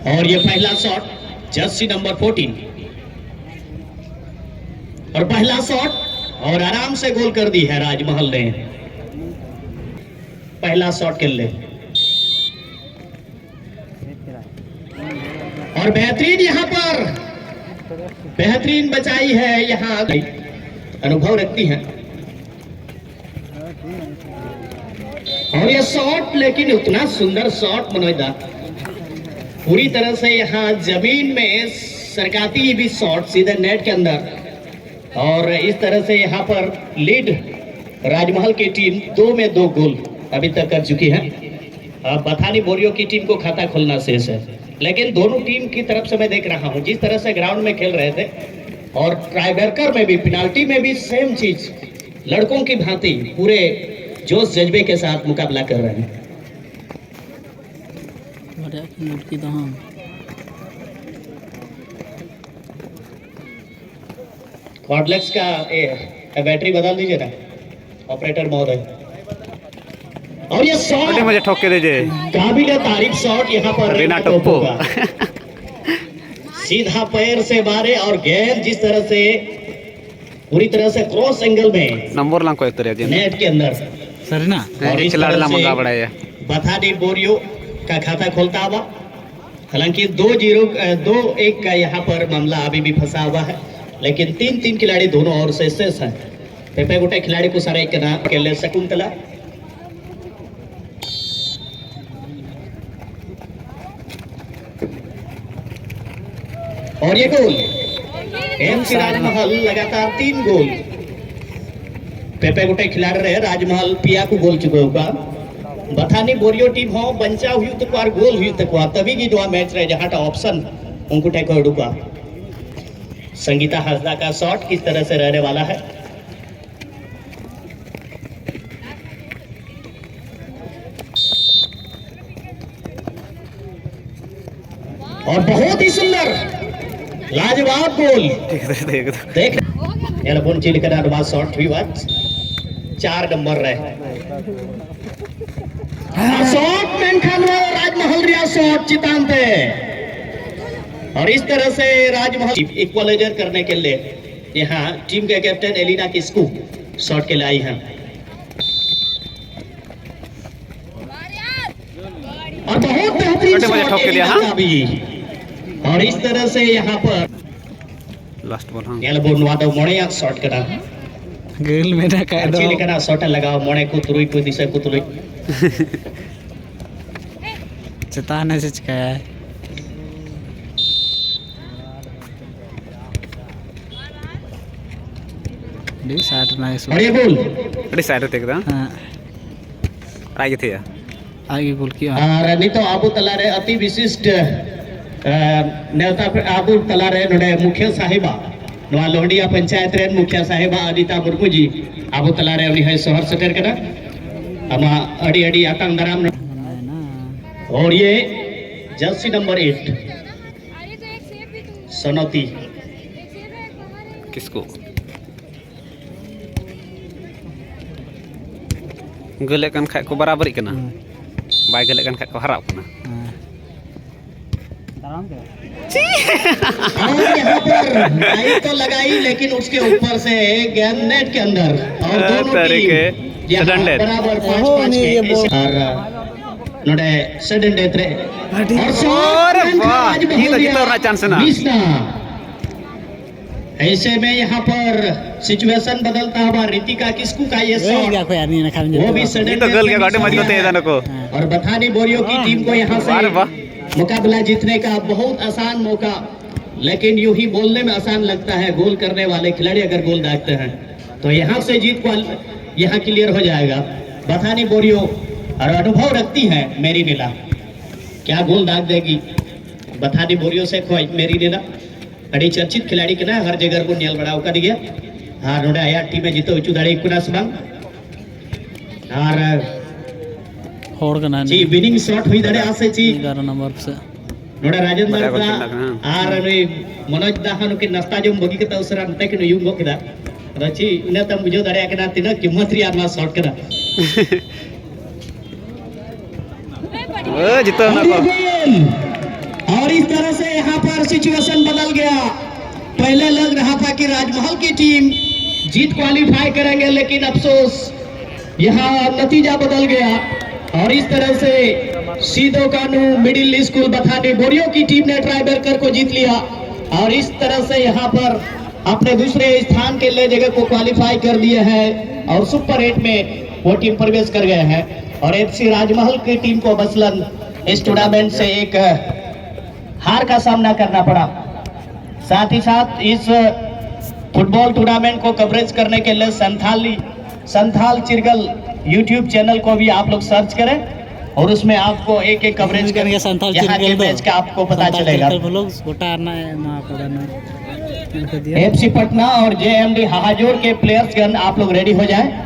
और ये पहला शॉट जर्सी नंबर 14 और पहला शॉट और आराम से गोल कर दी है राजमहल ने। पहला शॉट खेल ले और बेहतरीन यहाँ पर बेहतरीन बचाई है, यहाँ अनुभव रखती है। और ये शॉट लेकिन उतना सुंदर शॉट मनोज दा, पूरी तरह से यहाँ जमीन में सरकाती भी शॉट सीधे नेट के अंदर। और इस तरह से यहाँ पर लीड राजमहल की टीम 2 में 2 गोल अभी तक कर चुकी है। अब बथानी बोरियो की टीम को खाता खोलना शेष है, लेकिन दोनों टीम की तरफ से मैं देख रहा हूँ जिस तरह से ग्राउंड में खेल रहे थे और ट्राइबेकर में भी पेनाल्टी में भी सेम चीज, लड़कों की भांति पूरे जोश जज्बे के साथ मुकाबला कर रहे हैं। कॉर्डलेक्स का बैटरी बदल दीजिए ना ऑपरेटर महोदय। और ये शॉट मुझे ठोक के दीजिए, काबिले तारीफ शॉट यहाँ पर रीना टप्पू सीधा पैर से मारे और गेंद जिस तरह से पूरी तरह से क्रॉस एंगल में नंबर लांग को नेट के अंदर सर ना और इस खिलाड़ी मंगा बड़ा है बथानी बोरियो का खाता खोलता हुआ। हालांकि 2-1 का यहाँ पर मामला अभी भी फंसा हुआ है, लेकिन 3-3 खिलाड़ी दोनों ओर से शेष हैं। पेपे गोटे खिलाड़ी को सारे के नाम के लिए शकुंतला और ये गोल एमसी राजमहल लगातार 3 गोल पेपे गोटे खिलाड़ी रहे राजमहल पिया को गोल चुके होगा। बथानी बोरियो टीम हो बंचा हुई तो बार गोल हुई तक तभी की दो मैच रहे जहां का ऑप्शन उनको टेको डुका। संगीता हंसदा का शॉट किस तरह से रहने वाला है। और बहुत ही सुंदर लाजवाब गोल देख एलबोन चिल का अनुवाद शॉट हुई बात 4 नंबर रहे शॉट मैन खानवा राजमहल रिया शॉट चितान पे। और इस तरह से राजमहल इक्वलाइजर करने के लिए यहाँ टीम के कैप्टन एलिना किस्कू शॉट के लिए आई हैं। और बहुत बेहतरीन शॉट एलिना भी। और इस तरह से यहाँ पर लास्ट बॉल हां गेल बोन वादो मोणे या शॉट करा गेल मेरा का दो चिल कना शॉट लगाओ मोणे को तुरुई को दिशा को तुरुई चेताने से चिकाया है डी साइड ना इस अरे बोल डी साइड देख दा हां आगे थे आगे गोल किया और नहीं तो आबू तलारे अति विशिष्ट नेता आबू तलारे नोडे मुख्य साहिबा नवा लोहडिया पंचायत रेन मुख्य साहिबा अनिता मुर्मू जी आबू तलारे उनी है शहर सेटर करा अमा अड़ी अड़ी आतंक दराम। और ये जर्सी नंबर 8 सनौती किसको गले कन खाय को बराबर कना बाय गले कन खाय को हराव कना और यहाँ पर नाई तो लगाई लेकिन उसके ऊपर से गेंद नेट के अंदर और दोनों टीम बराबर 5-5 के और नोडे सडन डेथ रे और शॉट जीतना चांस ना ऐसे में यहाँ पर सिचुएशन बदलता हुआ रितिका किस्कू का ये शॉट वो भी सडन तो गल के गाड़ी मज को तेज को और बथानी बोरियो की टीम को यहाँ से मुकाबला जीतने का बहुत आसान मौका, लेकिन यूं ही बोलने में आसान लगता है। गोल करने वाले खिलाड़ी अगर गोल दागते हैं तो यहाँ से जीत को यहाँ क्लियर हो जाएगा। बथानी बोरियो और अनुभव रखती है मेरी नीला, क्या गोल दाग देगी बथानी बोरियो से खोई मेरी नीला अड़ी चर्चित खिलाड़ी के ना हर जगह को नियल बड़ा का दिया। हाँ नोडे आया टीम में जीतो उचू दाड़ी कुना सबंग और होड़ कना जी विनिंग शॉट हुई दड़े आसे जी 11 नंबर से नोडा राजेंद्र दा आर रे मनोज दा हनु के नाश्ता जो बगी के तवसरा नते के यूं गोकिदा रची इने तम बुझो दड़े के तिना कीमत री आमा शॉट करा ओ जितो ना को और इस तरह से यहाँ पर सिचुएशन बदल गया। पहले लग रहा था कि राजमहल की टीम जीत क्वालिफाई करेंगे, लेकिन अफसोस यहाँ नतीजा बदल गया। और इस तरह से सीधो कानू मिडिल स्कूल बथानी बोरियो की टीम ने ट्राई ब्रेकर को जीत लिया और इस तरह से यहाँ पर अपने दूसरे स्थान के लिए जगह को क्वालिफाई कर दिए हैं और सुपर 8 में वो टीम प्रवेश कर गए हैं। और एफसी राजमहल की टीम को मसलन इस टूर्नामेंट से एक हार का सामना करना पड़ा। साथ ही साथ इस फुटबॉल टूर्नामेंट को कवरेज करने के लिए संथाल चिरगल यूट्यूब चैनल को भी आप लोग सर्च करें और उसमें आपको एक एक कवरेज करेंगे संथाल यहाँ के मैच का आपको पता चलेगा। एफसी पटना और जेएमडी हाहाजोर के प्लेयर्स गन आप लोग रेडी हो जाए।